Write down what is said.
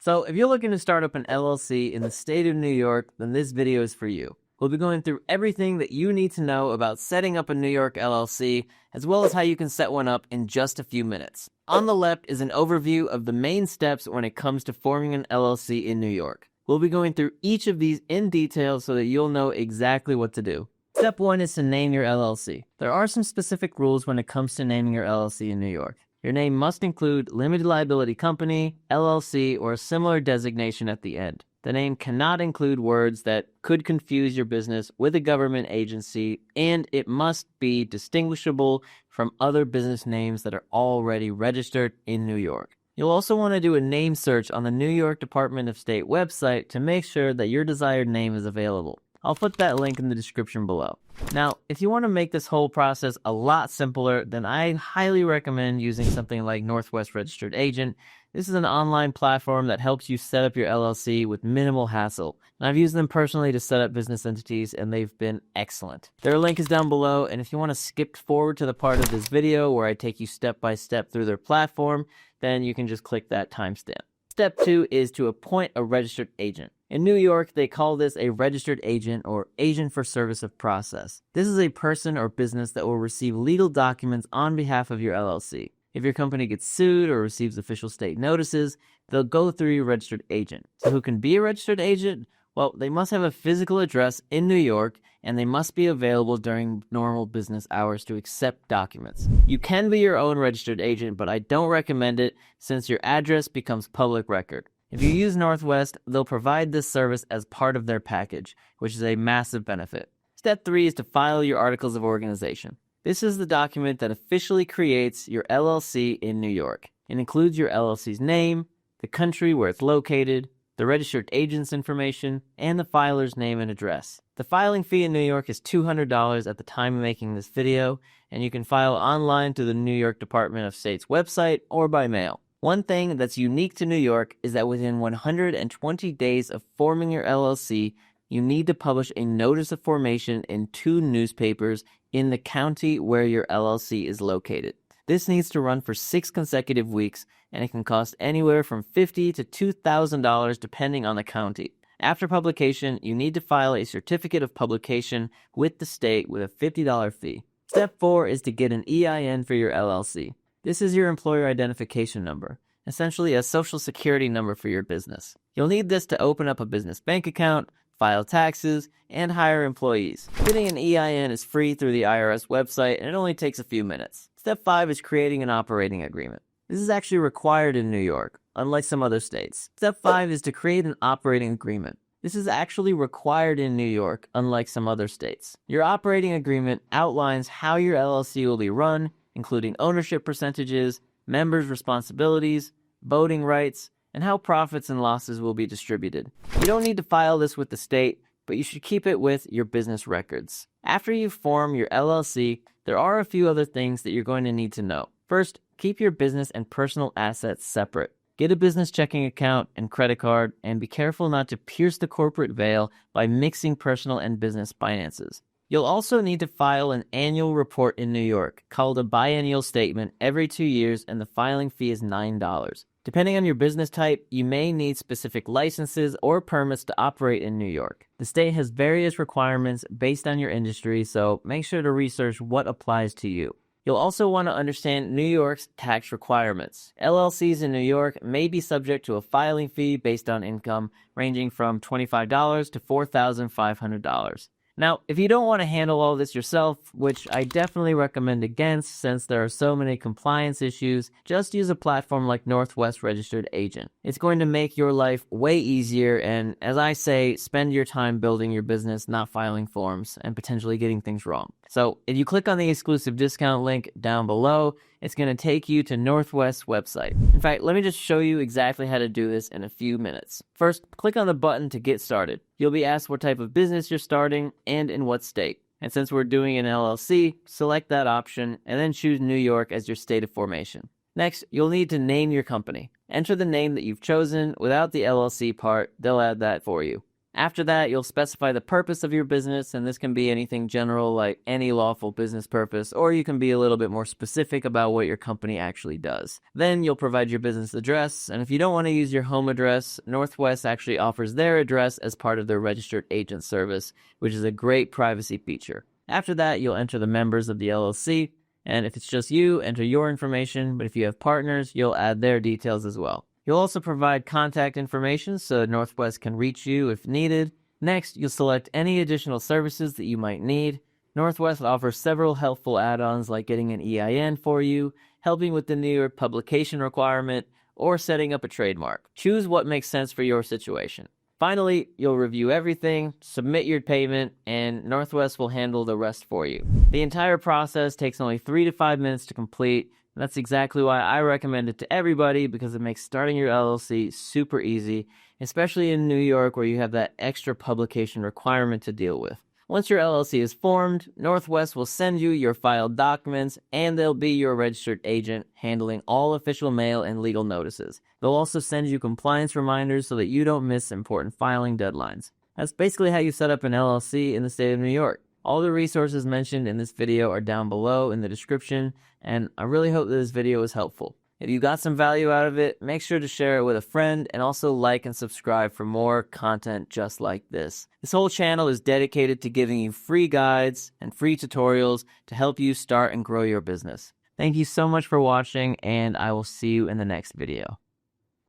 So if you're looking to start up an LLC in the state of New York, then this video is for you. We'll be going through everything that you need to know about setting up a New York LLC, as well as how you can set one up in just a few minutes. On the left is an overview of the main steps when it comes to forming an LLC in New York. We'll be going through each of these in detail so that you'll know exactly what to do. Step 1 is to name your LLC. There are some specific rules when it comes to naming your LLC in New York. Your name must include limited liability company, LLC, or a similar designation at the end. The name cannot include words that could confuse your business with a government agency, and it must be distinguishable from other business names that are already registered in New York. You'll also want to do a name search on the New York Department of State website to make sure that your desired name is available. I'll put that link in the description below. Now, if you want to make this whole process a lot simpler, then I highly recommend using something like Northwest Registered Agent. This is an online platform that helps you set up your LLC with minimal hassle. And I've used them personally to set up business entities, and they've been excellent. Their link is down below, and if you want to skip forward to the part of this video where I take you step by step through their platform, then you can just click that timestamp. Step 2 is to appoint a registered agent. In New York, they call this a registered agent or agent for service of process. This is a person or business that will receive legal documents on behalf of your LLC. If your company gets sued or receives official state notices, they'll go through your registered agent. So who can be a registered agent? Well, they must have a physical address in New York, and they must be available during normal business hours to accept documents. You can be your own registered agent, but I don't recommend it since your address becomes public record. If you use Northwest, they'll provide this service as part of their package, which is a massive benefit. Step 3 is to file your articles of organization. This is the document that officially creates your LLC in New York. It includes your LLC's name, the country where it's located, the registered agent's information, and the filer's name and address. The filing fee in New York is $200 at the time of making this video, and you can file online through the New York Department of State's website or by mail. One thing that's unique to New York is that within 120 days of forming your LLC, you need to publish a notice of formation in 2 newspapers in the county where your LLC is located. This needs to run for 6 consecutive weeks, and it can cost anywhere from $50 to $2,000 depending on the county. After publication, you need to file a certificate of publication with the state with a $50 fee. Step 4 is to get an EIN for your LLC. This is your employer identification number, essentially a social security number for your business. You'll need this to open up a business bank account, file taxes, and hire employees. Getting an EIN is free through the IRS website, and it only takes a few minutes. Step 5 is creating an operating agreement. This is actually required in New York, unlike some other states. Step 5 is to create an operating agreement. This is actually required in New York, unlike some other states. Your operating agreement outlines how your LLC will be run, including ownership percentages, members' responsibilities, voting rights, and how profits and losses will be distributed. You don't need to file this with the state, but you should keep it with your business records. After you form your LLC, there are a few other things that you're going to need to know. First, keep your business and personal assets separate. Get a business checking account and credit card, and be careful not to pierce the corporate veil by mixing personal and business finances. You'll also need to file an annual report in New York, called a biennial statement, every 2 years, and the filing fee is $9. Depending on your business type, you may need specific licenses or permits to operate in New York. The state has various requirements based on your industry, so make sure to research what applies to you. You'll also want to understand New York's tax requirements. LLCs in New York may be subject to a filing fee based on income ranging from $25 to $4,500. Now, if you don't want to handle all this yourself, which I definitely recommend against since there are so many compliance issues, just use a platform like Northwest Registered Agent. It's going to make your life way easier, and as I say, spend your time building your business, not filing forms and potentially getting things wrong. So if you click on the exclusive discount link down below, it's going to take you to Northwest's website. In fact, let me just show you exactly how to do this in a few minutes. First, click on the button to get started. You'll be asked what type of business you're starting and in what state. And since we're doing an LLC, select that option and then choose New York as your state of formation. Next, you'll need to name your company. Enter the name that you've chosen without the LLC part. They'll add that for you. After that, you'll specify the purpose of your business, and this can be anything general like any lawful business purpose, or you can be a little bit more specific about what your company actually does. Then you'll provide your business address, and if you don't want to use your home address, Northwest actually offers their address as part of their registered agent service, which is a great privacy feature. After that, you'll enter the members of the LLC, and if it's just you, enter your information, but if you have partners, you'll add their details as well. You'll also provide contact information so Northwest can reach you if needed. Next, you'll select any additional services that you might need. Northwest offers several helpful add-ons like getting an EIN for you, helping with the New York publication requirement, or setting up a trademark. Choose what makes sense for your situation. Finally, you'll review everything, submit your payment, and Northwest will handle the rest for you. The entire process takes only 3 to 5 minutes to complete. That's exactly why I recommend it to everybody, because it makes starting your LLC super easy, especially in New York where you have that extra publication requirement to deal with. Once your LLC is formed, Northwest will send you your filed documents, and they'll be your registered agent handling all official mail and legal notices. They'll also send you compliance reminders so that you don't miss important filing deadlines. That's basically how you set up an LLC in the state of New York. All the resources mentioned in this video are down below in the description, and I really hope that this video was helpful. If you got some value out of it, make sure to share it with a friend, and also like and subscribe for more content just like this. This whole channel is dedicated to giving you free guides and free tutorials to help you start and grow your business. Thank you so much for watching, and I will see you in the next video.